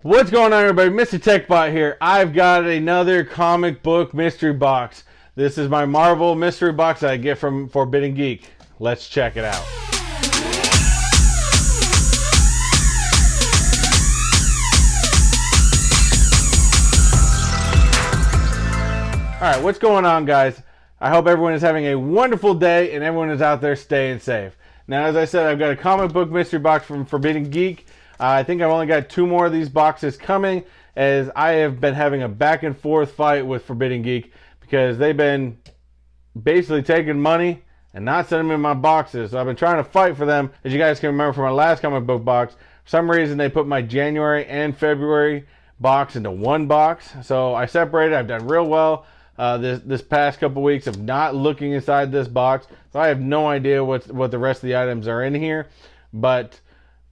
What's going on, everybody? Mr. Techbot here. I've got another comic book mystery box. This is my Marvel mystery box that I get from Forbidden Geek. Let's check it out. Alright, what's going on, guys? I hope everyone is having a wonderful day and everyone is out there staying safe. Now, as I said, I've got a comic book mystery box from Forbidden Geek. I think I've only got 2 more of these boxes coming, as I have been having a back and forth fight with Forbidden Geek because they've been basically taking money and not sending me my boxes. So I've been trying to fight for them. As you guys can remember from my last comic book box, for some reason they put my January and February box into one box. So I separated. I've done real well this past couple weeks of not looking inside this box. So I have no idea what the rest of the items are in here. But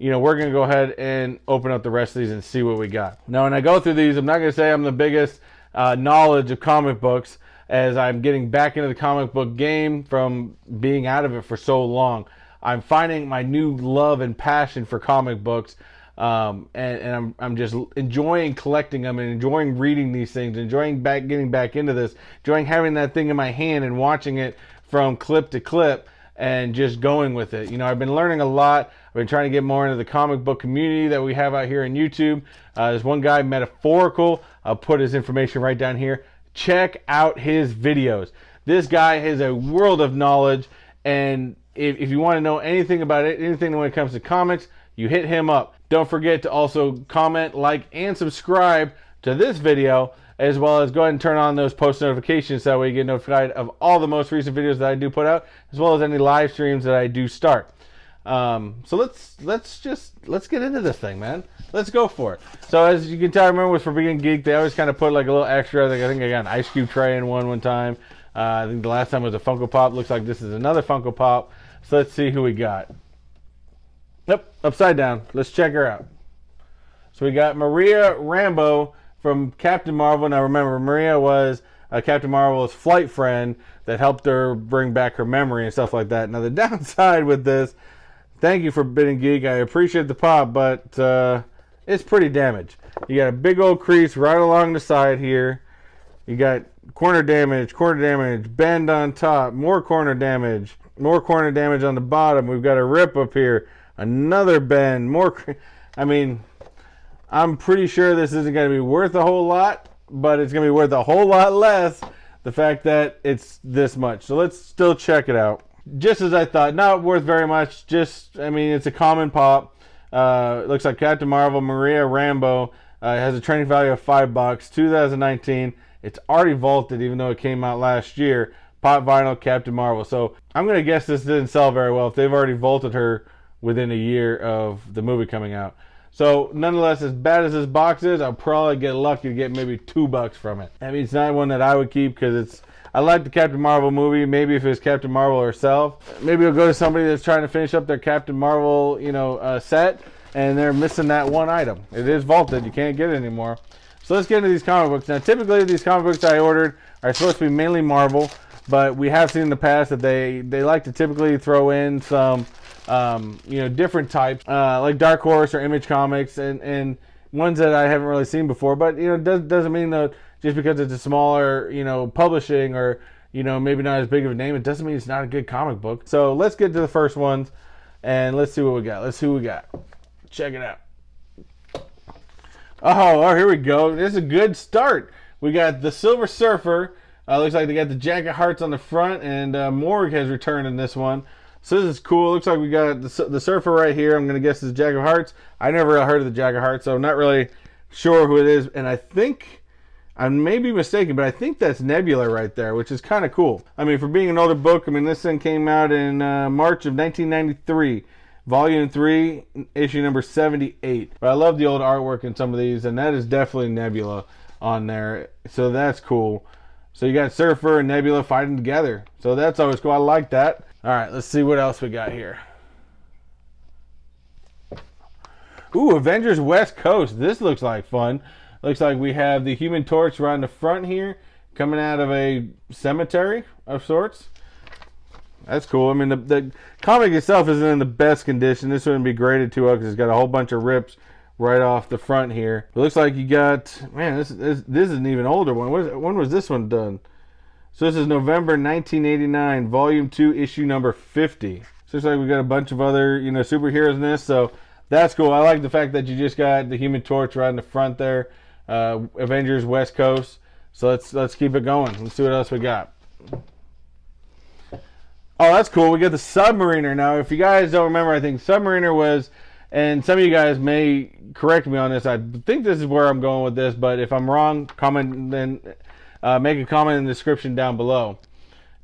you know, we're going to go ahead and open up the rest of these and see what we got. Now, when I go through these, I'm not going to say I'm the biggest knowledge of comic books, as I'm getting back into the comic book game from being out of it for so long. I'm finding my new love and passion for comic books, and I'm just enjoying collecting them and enjoying reading these things, enjoying getting back into this, enjoying having that thing in my hand and watching it from clip to clip and just going with it. You know, I've been learning a lot. I've been trying to get more into the comic book community that we have out here on YouTube. There's one guy, Metaphorical. I'll put his information right down here. Check out his videos. This guy has a world of knowledge, and if you want to know anything about it, anything when it comes to comics, you hit him up. Don't forget to also comment, like, and subscribe to this video, as well as go ahead and turn on those post notifications so that way you get notified of all the most recent videos that I do put out, as well as any live streams that I do start. So let's get into this thing, man. Let's go for it. So as you can tell, I remember with Forbidden Geek, they always kind of put like a little extra. I think I got an ice cube tray in one time. I think the last time was a Funko Pop. Looks like this is another Funko Pop. So let's see who we got. Yep, upside down. Let's check her out. So we got Maria Rambeau from Captain Marvel. Now remember, Maria was Captain Marvel's flight friend that helped her bring back her memory and stuff like that. Now the downside with this, thank you, Forbidden Geek, I appreciate the pop, but it's pretty damaged. You got a big old crease right along the side here. You got corner damage, bend on top, more corner damage on the bottom. We've got a rip up here, another bend, I mean, I'm pretty sure this isn't going to be worth a whole lot, but it's going to be worth a whole lot less the fact that it's this much. So let's still check it out. Just as I thought, not worth very much. I mean, it's a common pop. It looks like Captain Marvel, Maria Rambeau. Has a trading value of $5. 2019. It's already vaulted, even though it came out last year. Pop vinyl, Captain Marvel. So I'm going to guess this didn't sell very well if they've already vaulted her within a year of the movie coming out. So nonetheless, as bad as this box is, I'll probably get lucky to get maybe $2 from it. I mean, it's not one that I would keep because I like the Captain Marvel movie. Maybe if it's Captain Marvel herself, maybe it'll go to somebody that's trying to finish up their Captain Marvel, set, and they're missing that one item. It is vaulted. You can't get it anymore. So let's get into these comic books. Now, typically, these comic books I ordered are supposed to be mainly Marvel, but we have seen in the past that they like to typically throw in some different types, like Dark Horse or Image Comics, and ones that I haven't really seen before. But doesn't mean that just because it's a smaller publishing or maybe not as big of a name, it doesn't mean it's not a good comic book. So let's get to the first ones and let's see what we got. Check it out. Oh, here we go. This is a good start. We got the Silver Surfer. Looks like they got the Jack of Hearts on the front, and Morg has returned in this one. So this is cool. Looks like we got the Surfer right here. I'm going to guess it's Jack of Hearts. I never heard of the Jack of Hearts, so I'm not really sure who it is. And I think, I may be mistaken, but I think that's Nebula right there, which is kind of cool. I mean, for being an older book, I mean, this thing came out in March of 1993. Volume 3, issue number 78. But I love the old artwork in some of these, and that is definitely Nebula on there. So that's cool. So you got Surfer and Nebula fighting together. So that's always cool. I like that. All right, let's see what else we got here. Ooh, Avengers West Coast. This looks like fun. Looks like we have the Human Torch right on the front here, coming out of a cemetery of sorts. That's cool. I mean, the comic itself isn't in the best condition. This wouldn't be graded too well because it's got a whole bunch of rips right off the front here. It looks like you got, man, this is an even older one. When was this one done? So this is November 1989, Volume 2, issue number 50. So looks like we got a bunch of other, you know, superheroes in this. So that's cool. I like the fact that you just got the Human Torch right in the front there. Avengers West Coast. So let's keep it going. Let's see what else we got. Oh, that's cool. We got the Submariner. Now, if you guys don't remember, I think Submariner was, and some of you guys may correct me on this. I think this is where I'm going with this, but if I'm wrong, comment, then make a comment in the description down below.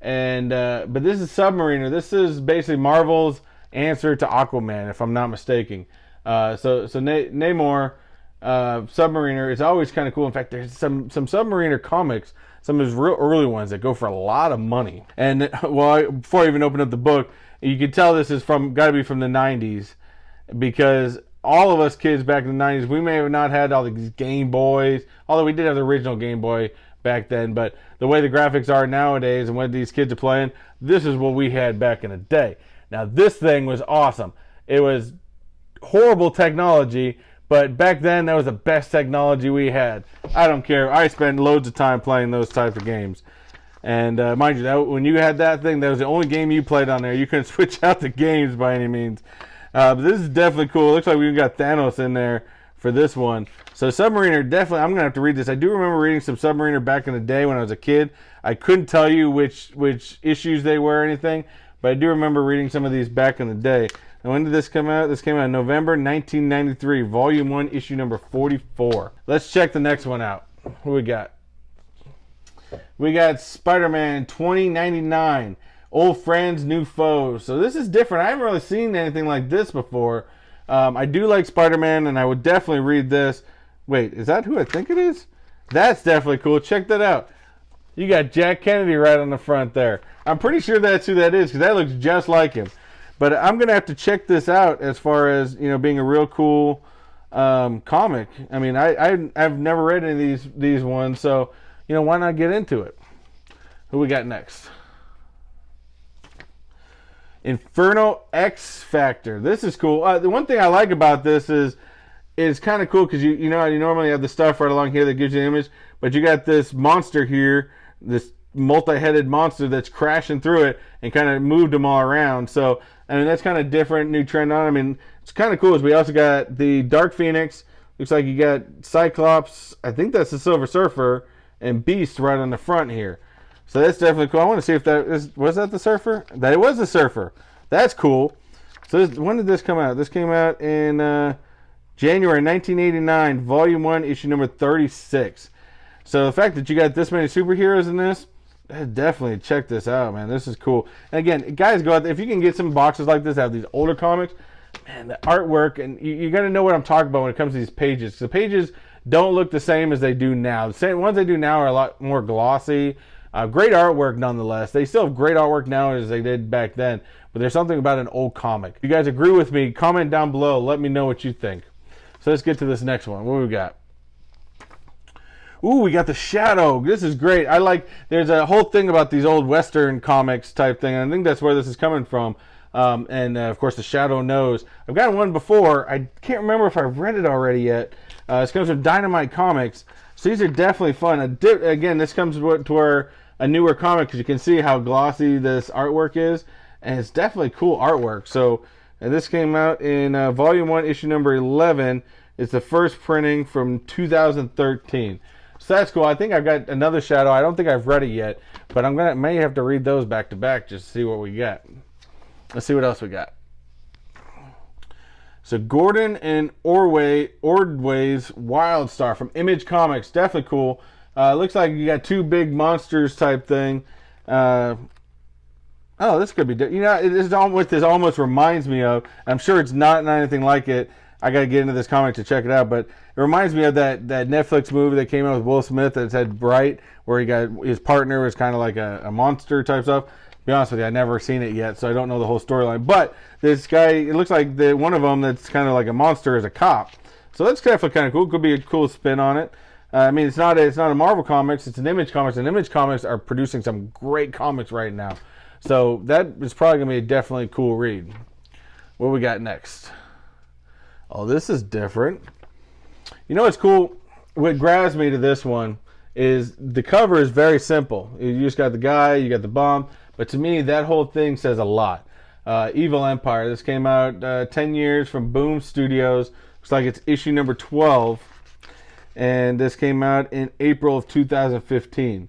And but this is Submariner. This is basically Marvel's answer to Aquaman, if I'm not mistaken. So Namor, Submariner is always kind of cool. In fact, there's some Submariner comics, some of his real early ones that go for a lot of money. And well, before I even open up the book, you can tell this is got to be from the 90s, because all of us kids back in the 90s, we may have not had all these Game Boys, although we did have the original Game Boy back then, but the way the graphics are nowadays and what these kids are playing, this is what we had back in the day. Now, this thing was awesome. It was horrible technology, but back then, that was the best technology we had. I don't care. I spent loads of time playing those types of games. And mind you, when you had that thing, that was the only game you played on there. You couldn't switch out the games by any means. But this is definitely cool. It looks like we've got Thanos in there for this one. So Submariner, definitely, I'm going to have to read this. I do remember reading some Submariner back in the day when I was a kid. I couldn't tell you which issues they were or anything, but I do remember reading some of these back in the day. And when did this come out? This came out in November 1993, Volume 1, issue number 44. Let's check the next one out. Who we got? We got Spiderman 2099, Old Friends, New Foes. So this is different. I haven't really seen anything like this before. I do like Spider-Man, and I would definitely read this. Wait, is that who I think it is? That's definitely cool. Check that out. You got Jack Kennedy right on the front there. I'm pretty sure that's who that is, because that looks just like him. But I'm going to have to check this out as far as, you know, being a real cool comic. I mean, I've never read any of these ones, so, you know, why not get into it? Who we got next? Inferno XFactor. This is cool. The one thing I like about this is it's kind of cool because you know you normally have the stuff right along here that gives you an image, but you got this monster here, this multi-headed monster that's crashing through it and kind of moved them all around. So I mean, that's kind of different, new trend on. I mean, it's kind of cool. We also got the Dark Phoenix. Looks like you got Cyclops. I think that's the Silver Surfer, and Beast right on the front here. So that's definitely cool. I want to see if was that the Surfer? That it was the Surfer. That's cool. So when did this come out? This came out in January 1989, Volume 1, issue number 36. So the fact that you got this many superheroes in this, definitely check this out, man. This is cool. And again, guys, go out there. If you can get some boxes like this, have these older comics, man, the artwork, and you got to know what I'm talking about when it comes to these pages. The pages don't look the same as they do now. The same ones they do now are a lot more glossy. Great artwork nonetheless. They still have great artwork now as they did back then, but there's something about an old comic. If you guys agree with me, comment down below. Let me know what you think. So let's get to this next one. What do we got? Ooh, we got the Shadow. This is great. There's a whole thing about these old Western comics type thing, and I think that's where this is coming from. Of course, the Shadow knows. I've gotten one before. I can't remember if I've read it already yet. This comes from Dynamite Comics. So these are definitely fun. Again, this comes to a newer comic because you can see how glossy this artwork is, and it's definitely cool artwork. So this came out in Volume 1, issue number 11. It's the first printing from 2013. So that's cool. I think I've got another Shadow. I don't think I've read it yet, but may have to read those back to back just to see what we get. Let's see what else we got. So Gordon and Ordway's Wildstar from Image Comics. Definitely cool. Looks like you got two big monsters type thing. Oh, this could be, you know, what this almost reminds me of. I'm sure it's not anything like it. I got to get into this comic to check it out, but it reminds me of that Netflix movie that came out with Will Smith that said Bright, where he got his partner was kind of like a monster type stuff. To be honest with you, I've never seen it yet, so I don't know the whole storyline. But this guy, it looks like one of them that's kind of like a monster is a cop. So that's definitely kind of cool. Could be a cool spin on it. I mean, it's not a Marvel Comics, it's an Image Comics, and Image Comics are producing some great comics right now. So that is probably going to be a definitely cool read. What we got next? Oh, this is different. You know what's cool? What grabs me to this one is the cover is very simple. You just got the guy, you got the bomb, but to me that whole thing says a lot. Evil Empire. This came out 10 years from Boom Studios. Looks like it's issue number 12, and this came out in April of 2015.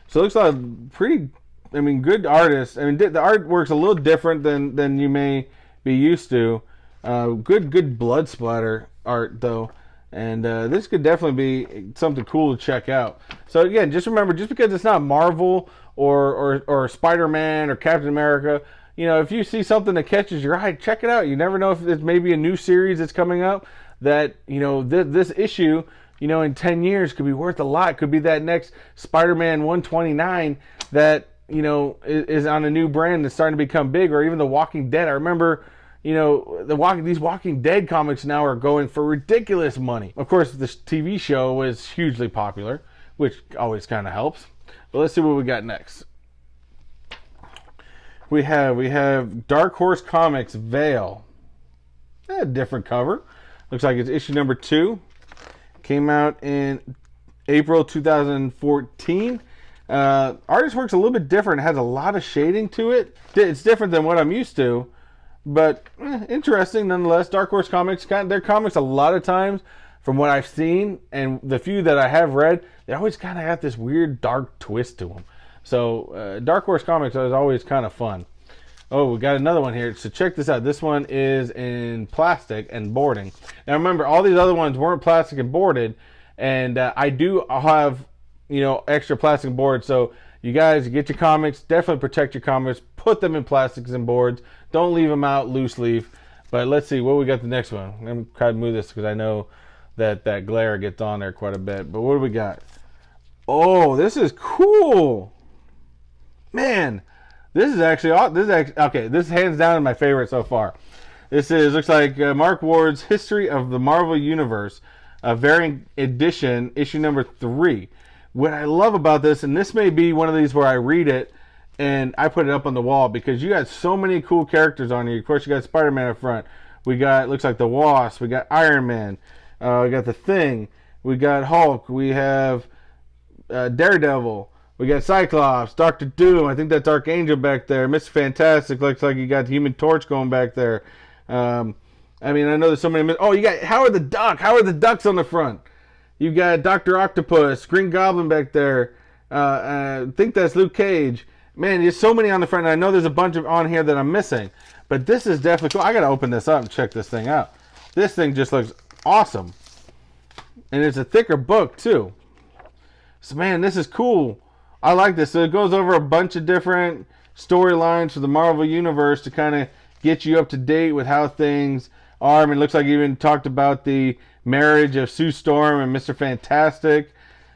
So it looks like pretty, good artist. The artwork's a little different than you may be used to. Good blood splatter art though. And this could definitely be something cool to check out. So again, just remember, just because it's not Marvel or Spider-Man or Captain America, if you see something that catches your eye, check it out. You never know if it's maybe a new series that's coming up that, this issue, in 10 years could be worth a lot. Could be that next Spider-Man 129 that, is on a new brand that's starting to become big, or even The Walking Dead. I remember, these Walking Dead comics now are going for ridiculous money. Of course, this TV show was hugely popular, which always kind of helps. But let's see what we got next. We have Dark Horse Comics Veil. A different cover. Looks like it's issue number 2. Came out in April 2014. Artist work's a little bit different. It has a lot of shading to it. It's different than what I'm used to. But interesting nonetheless. Dark Horse Comics, their comics a lot of times, from what I've seen and the few that I have read, they always kind of have this weird dark twist to them. So Dark Horse Comics is always kind of fun. Oh, we got another one here. So check this out. This one is in plastic and boarding. Now remember, all these other ones weren't plastic and boarded, and I do have extra plastic and board. So you guys get your comics, definitely protect your comics. Put them in plastics and boards. Don't leave them out loose leaf. But let's see what we got the next one. I'm going to try to move this because I know that glare gets on there quite a bit. But what do we got? Oh, this is cool. Man, this is actually okay. This is hands down my favorite so far. Looks like Mark Ward's History of the Marvel Universe, variant edition, issue number 3. What I love about this, and this may be one of these where I read it and I put it up on the wall, because you got so many cool characters on here. Of course, you got Spider-Man up front. We got, looks like the Wasp. We got Iron Man. We got the Thing. We got Hulk. We have Daredevil. We got Cyclops, Doctor Doom. I think that's Archangel back there. Mr. Fantastic. Looks like you got the Human Torch going back there. I know there's so many. Oh, you got Howard the Duck. Howard the Duck's on the front. You got Dr. Octopus, Green Goblin back there. I think that's Luke Cage. Man, there's so many on the front. And I know there's a bunch of on here that I'm missing. But this is definitely cool. I got to open this up and check this thing out. This thing just looks awesome. And it's a thicker book, too. So, man, this is cool. I like this. So it goes over a bunch of different storylines for the Marvel Universe to kind of get you up to date with how things are. It looks like you even talked about the marriage of Sue Storm and Mr. Fantastic,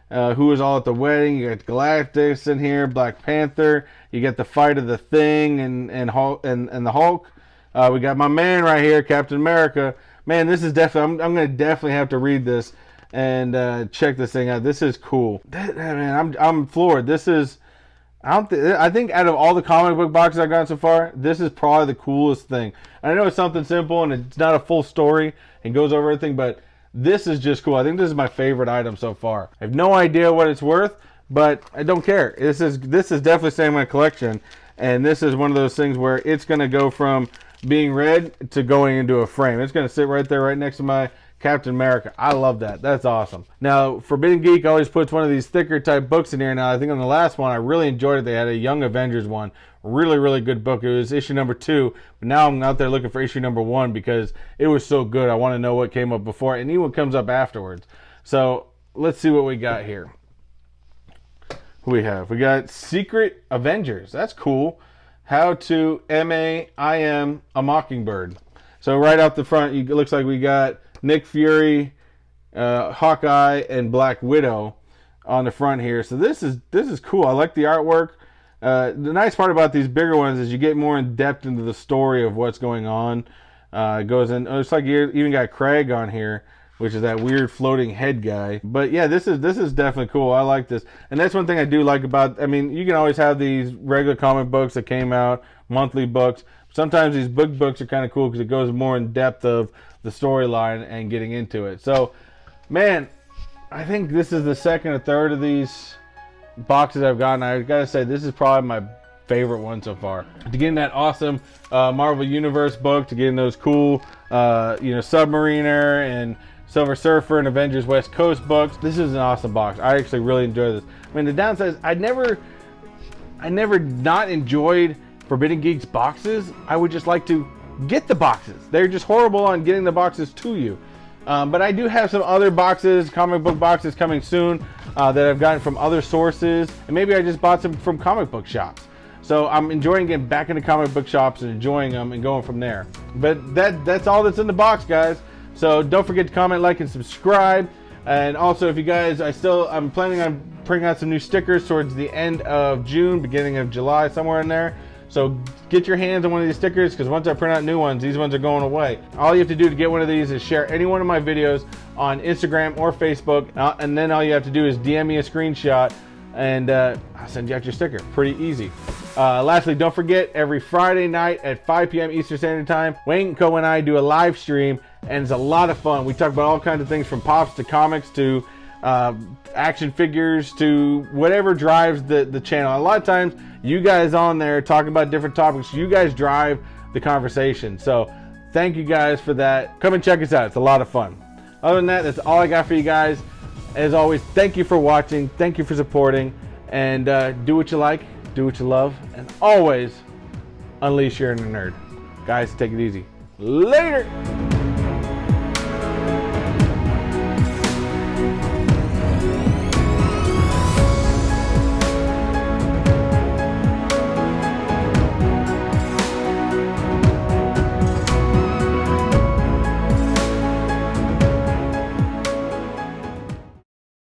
who was all at the wedding. You got Galactus in here, Black Panther. You got the fight of the Thing and Hulk, and the Hulk. We got my man right here, Captain America. Man, this is definitely. I'm going to definitely have to read this and check this thing out. This is cool. Man, I'm floored. This is. I think out of all the comic book boxes I've gotten so far, this is probably the coolest thing. I know it's something simple and it's not a full story and goes over everything, but this is just cool. I think this is my favorite item so far. I have no idea what it's worth, but I don't care. This is definitely staying in my collection, and this is one of those things where it's going to go from being read to going into a frame. It's going to sit right there, right next to my Captain America. I love that. That's awesome. Now, Forbidden Geek always puts one of these thicker type books in here. Now, I think on the last one, I really enjoyed it. They had a Young Avengers one. Really, really good book. It was issue number 2. But now I'm out there looking for issue number 1 because it was so good. I want to know what came up before and even what comes up afterwards. So, let's see what we got here. We got Secret Avengers. That's cool. How to MAIM a Mockingbird. So right out the front, it looks like we got Nick Fury, Hawkeye, and Black Widow on the front here. So this is cool. I like the artwork. The nice part about these bigger ones is you get more in depth into the story of what's going on. It goes in. It's like you even got Craig on here, which is that weird floating head guy. But yeah, this is definitely cool. I like this, and that's one thing I do like about. You can always have these regular comic books that came out, monthly books. Sometimes these books are kind of cool because it goes more in depth of the storyline and getting into it. So Man, I think this is the second or third of these boxes I've gotten. I gotta say, this is probably my favorite one so far. To getting that awesome Marvel Universe book, to getting those cool, Submariner and Silver Surfer and Avengers West Coast books. This is an awesome box. I actually really enjoy this. I mean, the downside is I never not enjoyed Forbidden Geek's boxes. I would just like to get the boxes. They're just horrible on getting the boxes to you. But I do have some other boxes, comic book boxes coming soon that I've gotten from other sources. And maybe I just bought some from comic book shops. So I'm enjoying getting back into comic book shops and enjoying them and going from there. But that's all that's in the box, guys. So don't forget to comment, like, and subscribe. And also, if you guys, I'm planning on printing out some new stickers towards the end of June, beginning of July, somewhere in there. So get your hands on one of these stickers, because once I print out new ones, these ones are going away. All you have to do to get one of these is share any one of my videos on Instagram or Facebook, and then all you have to do is DM me a screenshot, and I'll send you out your sticker. Pretty easy. Lastly, don't forget, every Friday night at 5 p.m. Eastern Standard Time, Wayne and Co and I do a live stream, and it's a lot of fun. We talk about all kinds of things, from pops to comics to action figures to whatever drives the channel. A lot of times, you guys on there talking about different topics, you guys drive the conversation. So thank you guys for that. Come and check us out. It's a lot of fun. Other than that, that's all I got for you guys. As always, thank you for watching. Thank you for supporting. And do what you like, do what you love, and always unleash your inner nerd. Guys, take it easy. Later!